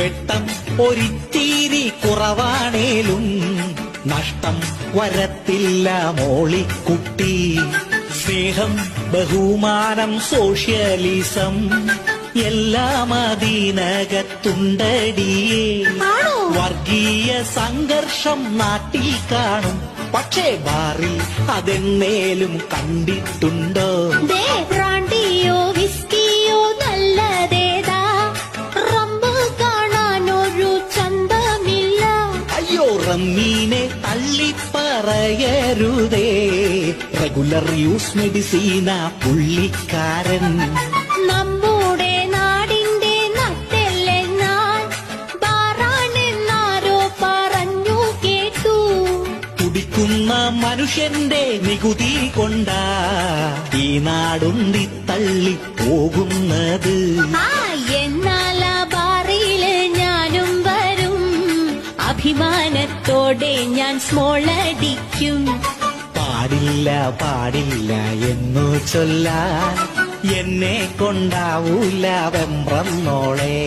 വെട്ടം ഒരിത്തിരി കുറവാണേലും നഷ്ടം വരത്തില്ല മോളിക്കുട്ടി. സ്നേഹം, ബഹുമാനം, സോഷ്യലിസം എല്ലാം അതിനകത്തുണ്ടടിയേ. വർഗീയ സംഘർഷം നാട്ടിൽ കാണും, പക്ഷേ ബാറിൽ അതെന്നേലും കണ്ടിട്ടുണ്ടോ? ബ്രാൻഡിയോ വിസ്കിയോ നല്ലതേതാ, റമ്പ് കാണാനൊരു ചന്തമില്ല. അയ്യോ, റമ്മീനെ തള്ളിപ്പറയരുതേ, റെഗുലർ യൂസ് മെഡിസീന പുള്ളിക്കാരൻ. നമ്മുടെ നാടിന്റെ നട്ടെല്ലെന്നാൽ ബാറാണെന്നാരോ പറഞ്ഞു കേട്ടു. കുടിക്കുന്ന മനുഷ്യന്റെ നികുതി കൊണ്ടാ ഈ നാടുണ്ടി തള്ളി പോകുന്നത്. എന്നാൽ ആ ബാറില് ഞാനും വരും, അഭിമാനത്തോടെ ഞാൻ സ്മോളടിക്കും. പാടില്ല പാടില്ല എന്നു ചൊല്ലാൻ എന്നെ കൊണ്ടാവൂല വെമ്പ്രന്നോളെ.